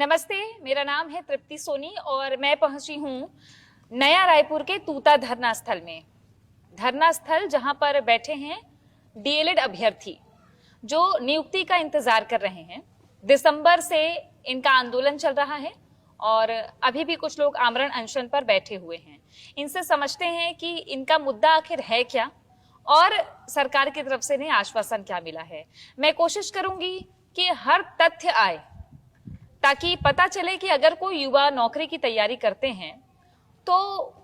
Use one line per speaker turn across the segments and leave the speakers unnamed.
नमस्ते, मेरा नाम है तृप्ति सोनी और मैं पहुंची हूँ नया रायपुर के तूता धरना स्थल में। धरना स्थल जहां पर बैठे हैं डीएलएड अभ्यर्थी जो नियुक्ति का इंतजार कर रहे हैं। दिसंबर से इनका आंदोलन चल रहा है और अभी भी कुछ लोग आमरण अनशन पर बैठे हुए हैं। इनसे समझते हैं कि इनका मुद्दा आखिर है क्या और सरकार की तरफ से इन्हें आश्वासन क्या मिला है। मैं कोशिश करूंगी कि हर तथ्य आए ताकि पता चले कि अगर कोई युवा नौकरी की तैयारी करते हैं तो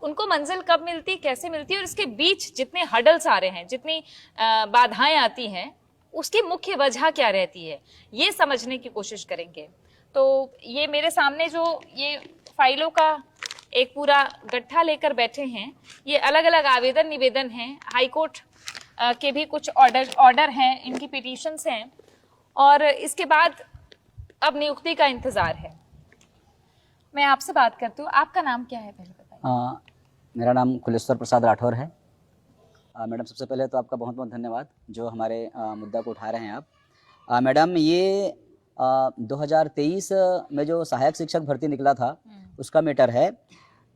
उनको मंजिल कब मिलती, कैसे मिलती है और इसके बीच जितने हडल्स आ रहे हैं, जितनी बाधाएं आती हैं, उसकी मुख्य वजह क्या रहती है, ये समझने की कोशिश करेंगे। तो ये मेरे सामने जो ये फाइलों का एक पूरा गट्ठा लेकर बैठे हैं, ये अलग अलग आवेदन निवेदन हैं, हाईकोर्ट के भी कुछ ऑर्डर हैं, इनकी पिटीशंस हैं और इसके बाद अब नियुक्ति का इंतजार है। मैं आपसे बात करती हूँ, आपका नाम क्या है पहले बताइए।
मेरा नाम कुलेश्वर प्रसाद राठौर है। मैडम, सबसे पहले तो आपका बहुत बहुत धन्यवाद जो हमारे मुद्दा को उठा रहे हैं आप। मैडम, ये 2023 में जो सहायक शिक्षक भर्ती निकला था उसका मैटर है।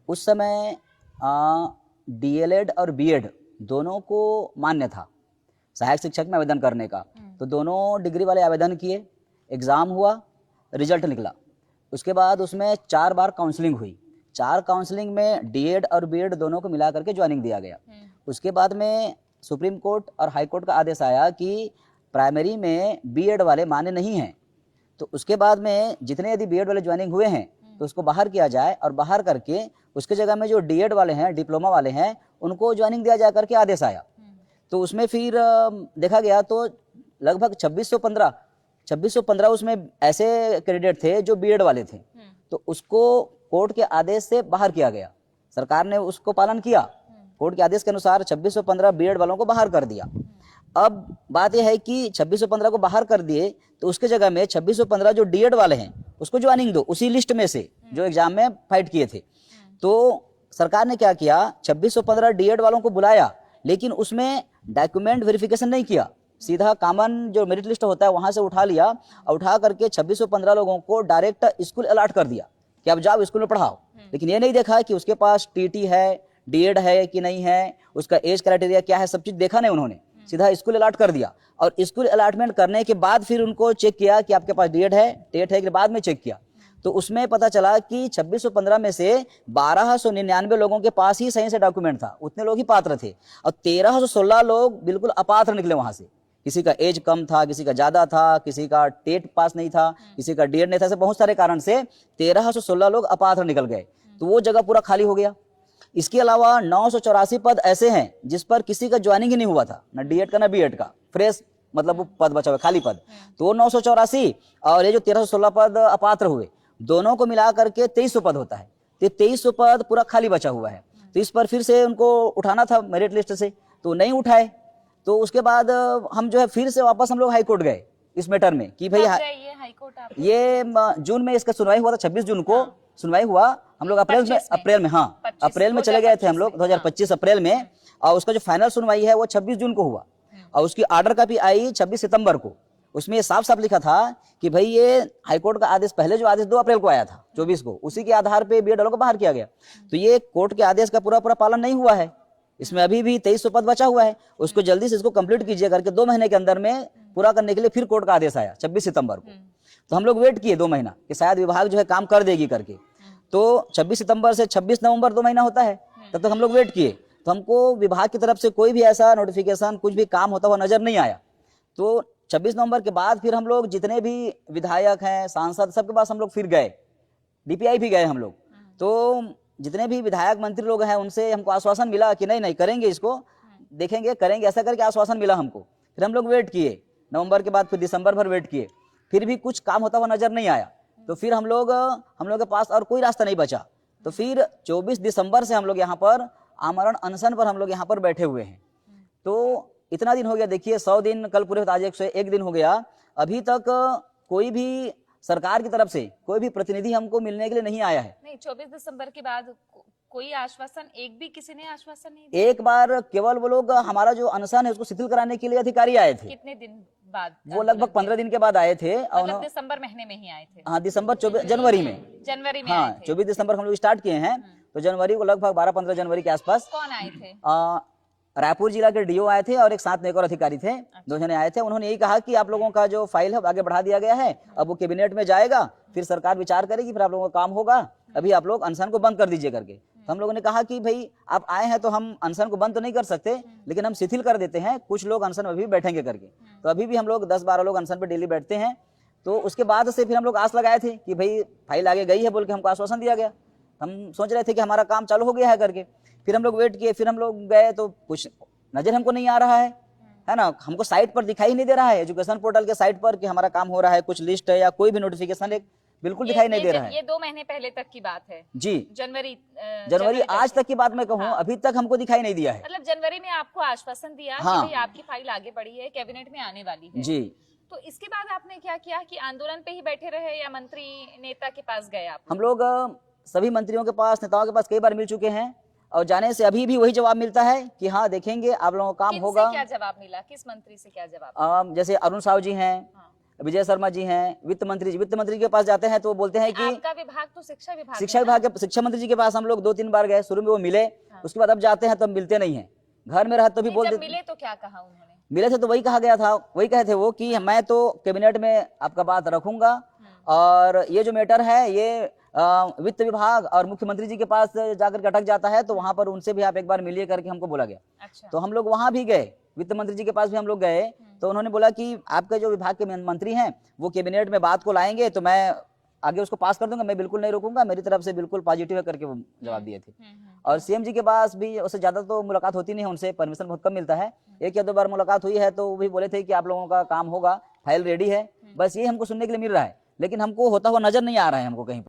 उस समय डीएलएड और बीएड दोनों को मान्य था सहायक शिक्षक में आवेदन करने का, तो दोनों डिग्री वाले आवेदन किए, एग्ज़ाम हुआ, रिजल्ट निकला। उसके बाद उसमें 4 बार काउंसलिंग हुई। 4 काउंसलिंग में डीएड और बीएड दोनों को मिला करके ज्वाइनिंग दिया गया। उसके बाद में सुप्रीम कोर्ट और हाई कोर्ट का आदेश आया कि प्राइमरी में बीएड वाले मान्य नहीं हैं, तो उसके बाद में जितने यदि बीएड वाले ज्वाइनिंग हुए हैं तो उसको बाहर किया जाए और बाहर करके उसके जगह में जो डीएड वाले हैं, डिप्लोमा वाले हैं, उनको ज्वाइनिंग दिया जा करके आदेश आया। तो उसमें फिर देखा गया तो लगभग 2615 उसमें ऐसे कैंडिडेट थे जो बीएड वाले थे, तो उसको कोर्ट के आदेश से बाहर किया गया। सरकार ने उसको पालन किया, कोर्ट के आदेश के अनुसार 2615 बीएड वालों को बाहर कर दिया। अब बात यह है कि 2615 को बाहर कर दिए तो उसके जगह में 2615 जो डीएड वाले हैं उसको ज्वाइनिंग दो उसी लिस्ट में से जो एग्जाम में फाइट किए थे। तो सरकार ने क्या किया, 2615 डीएड वालों को बुलाया, लेकिन उसमें डॉक्यूमेंट वेरिफिकेशन नहीं किया, सीधा कॉमन जो मेरिट लिस्ट होता है वहां से उठा लिया और उठा करके 2615 लोगों को डायरेक्ट स्कूल अलॉट कर दिया कि अब जाओ स्कूल में पढ़ाओ। लेकिन ये नहीं देखा कि उसके पास टीटी है, डीएड है कि नहीं है, उसका एज क्राइटेरिया क्या है, सब चीज देखा नहीं उन्होंने, सीधा स्कूल अलॉट कर दिया। और स्कूल अलॉटमेंट करने के बाद फिर उनको चेक किया कि आपके पास डीएड है, टेट है कि बाद में चेक किया, तो उसमें पता चला कि 2615 में से 1299 लोगों के पास ही सही से डॉक्यूमेंट था, उतने लोग ही पात्र थे, और 1316 लोग बिल्कुल अपात्र निकले वहां से। किसी का एज कम था, किसी का ज्यादा था, किसी का टेट पास नहीं था, किसी का डीएड नहीं था, ऐसे बहुत सारे कारण से 1316 लोग अपात्र निकल गए, तो वो जगह पूरा खाली हो गया। इसके अलावा 984 पद ऐसे हैं जिस पर किसी का ज्वाइनिंग ही नहीं हुआ था, ना डीएड का ना बीएड का, फ्रेश मतलब वो पद बचा हुआ खाली पद, तो वो 984 और ये जो 1316 पद अपात्र हुए, दोनों को मिला करके 2300 पद होता है। तो 2300 पद पूरा खाली बचा हुआ है, तो इस पर फिर से उनको उठाना था मेरिट लिस्ट से, तो नहीं उठाए। तो उसके बाद हम जो है फिर से वापस हम लोग हाई कोर्ट गए इस मैटर में कि भाई ये जून में इसका सुनवाई हुआ था, 26 जून को सुनवाई हुआ। हम लोग अप्रैल में चले गए थे हम लोग 2025 अप्रैल में, और उसका जो फाइनल सुनवाई है वो 26 जून को हुआ और उसकी ऑर्डर कॉपी आई 26 सितंबर को। उसमें साफ साफ लिखा था कि भाई ये हाईकोर्ट का आदेश, पहले जो आदेश 2 अप्रैल को आया था 24 को, उसी के आधार पे बीएड वालों को बाहर किया गया। तो ये कोर्ट के आदेश का पूरा पालन नहीं हुआ है, इसमें अभी भी 2300 पद बचा हुआ है, उसको जल्दी से इसको कंप्लीट कीजिए करके 2 महीने के अंदर में पूरा करने के लिए फिर कोर्ट का आदेश आया 26 सितंबर को। तो हम लोग वेट किए 2 महीना कि शायद विभाग जो है काम कर देगी करके, तो 26 सितंबर से 26 नवंबर 2 महीना होता है, तब तक हम लोग वेट किए, तो हमको विभाग की तरफ से कोई भी ऐसा नोटिफिकेशन, कुछ भी काम होता हुआ नजर नहीं आया। तो 26 नवंबर के बाद फिर हम लोग जितने भी विधायक हैं, सांसद, सबके पास हम लोग फिर गए, डीपीआई भी गए हम लोग, तो जितने भी विधायक मंत्री लोग हैं उनसे हमको आश्वासन मिला कि नहीं करेंगे, इसको देखेंगे, करेंगे, ऐसा करके आश्वासन मिला हमको। फिर हम लोग वेट किए नवंबर के बाद, फिर दिसंबर भर वेट किए, फिर भी कुछ काम होता हुआ नजर नहीं आया। तो फिर हम लोग के पास और कोई रास्ता नहीं बचा, तो फिर 24 दिसंबर से हम लोग यहाँ पर आमरण अनशन पर हम लोग यहाँ पर बैठे हुए हैं। तो इतना दिन हो गया, देखिए 100 दिन कल पूरे, आज 101 दिन हो गया, अभी तक कोई भी सरकार की तरफ से कोई भी प्रतिनिधि हमको मिलने के लिए नहीं आया है।
नहीं, 24 दिसंबर के बाद कोई आश्वासन, एक भी किसी ने आश्वासन नहीं दिया?
एक बार केवल वो लोग हमारा जो अनशन है उसको शिथिल कराने के लिए अधिकारी आए थे।
कितने दिन बाद?
वो लगभग 15 दिन के बाद आए थे। और
मतलब दिसंबर महीने में ही आए थे?
हाँ, दिसंबर 24 जनवरी में।
जनवरी में
हाँ,
आए थे।
24 दिसंबर हम लोग स्टार्ट किए हैं, तो जनवरी को लगभग 12-15 जनवरी के आसपास
कौन आए थे?
रायपुर जिला के डीओ आए थे और एक साथ में एक और अधिकारी थे। दो जने आए थे। उन्होंने यही कहा कि आप लोगों का जो फाइल है आगे बढ़ा दिया गया है, अब वो कैबिनेट में जाएगा, फिर सरकार विचार करेगी, फिर आप लोगों का काम होगा, अभी आप लोग अनशन को बंद कर दीजिए करके। तो हम लोगों ने कहा कि भाई आप आए हैं तो हम अनशन को बंद तो नहीं कर सकते, लेकिन हम शिथिल कर देते हैं, कुछ लोग अनशन में भी बैठेंगे करके। तो अभी भी हम लोग 10-12 लोग अनशन पे डेली बैठते हैं। तो उसके बाद से फिर हम लोग आस लगाए थे कि भाई फाइल आगे गई है बोल के हमको आश्वासन दिया गया। हम सोच रहे थे कि हमारा काम चालू हो गया है करके। फिर हम लोग वेट किए, फिर हम लोग गए तो कुछ नजर हमको नहीं आ रहा है ना, हमको साइट पर दिखाई नहीं दे रहा है, एजुकेशन पोर्टल के साइट पर कि हमारा काम हो रहा है, कुछ लिस्ट है या कोई भी नोटिफिकेशन एक बिल्कुल दिखाई नहीं दे रहा है।
ये 2 महीने पहले तक की बात है
जी,
जनवरी
आज तक की बात मैं कहूँ, अभी तक हमको दिखाई नहीं दिया है।
मतलब जनवरी में आपको आश्वासन दिया कि
हाँ।
भाई आपकी फाइल आगे बढ़ी है, कैबिनेट में आने वाली है।
जी,
तो इसके बाद आपने क्या किया कि आंदोलन पे ही बैठे रहे या मंत्री नेता के पास गए आप?
हम लोग सभी मंत्रियों के पास, नेताओं के पास कई बार मिल चुके हैं, और जाने से अभी भी वही जवाब मिलता है कि हाँ देखेंगे, आप लोगों का काम
किनसे
होगा।
क्या जवाब मिला? किस मंत्री से क्या जवाब?
जैसे अरुण साहू जी हैं,
हाँ।
विजय शर्मा जी हैं, वित्त मंत्री के पास जाते हैं तो वो बोलते हैं कि
आपका विभाग तो शिक्षा विभाग
शिक्षा
है ना?
विभाग के शिक्षा मंत्री जी के पास हम लोग 2-3 बार गए। शुरू में वो मिले, उसके बाद अब जाते हैं तो मिलते नहीं है। घर में रहते तो भी
नहीं,
बोल
जब
देते।
मिले तो क्या कहा उन्होंने?
मिले थे तो वही कहा गया था, वही कहे थे वो कि मैं तो कैबिनेट में आपका बात रखूंगा, और ये जो मैटर है ये वित्त विभाग और मुख्यमंत्री जी के पास जाकर के अटक जाता है, तो वहां पर उनसे भी आप एक बार मिलिए करके हमको बोला गया।
अच्छा।
तो हम लोग वहां भी गए, वित्त मंत्री जी के पास भी हम लोग गए, तो उन्होंने बोला कि आपके जो विभाग के मंत्री हैं वो कैबिनेट में बात को लाएंगे तो मैं आगे उसको पास कर दूंगा, मैं बिल्कुल नहीं रोकूंगा, मेरी तरफ से बिल्कुल पॉजिटिव है करके वो जवाब दिए थे। और सीएम जी के पास भी उससे ज्यादा तो मुलाकात होती नहीं है, उनसे परमिशन बहुत कम मिलता है। 1 या 2 बार मुलाकात हुई है, तो वो भी बोले थे कि आप लोगों का काम होगा, फाइल रेडी है, बस ये हमको सुनने के लिए मिल रहा है, लेकिन हमको होता हुआ नजर नहीं आ रहा है हमको कहीं।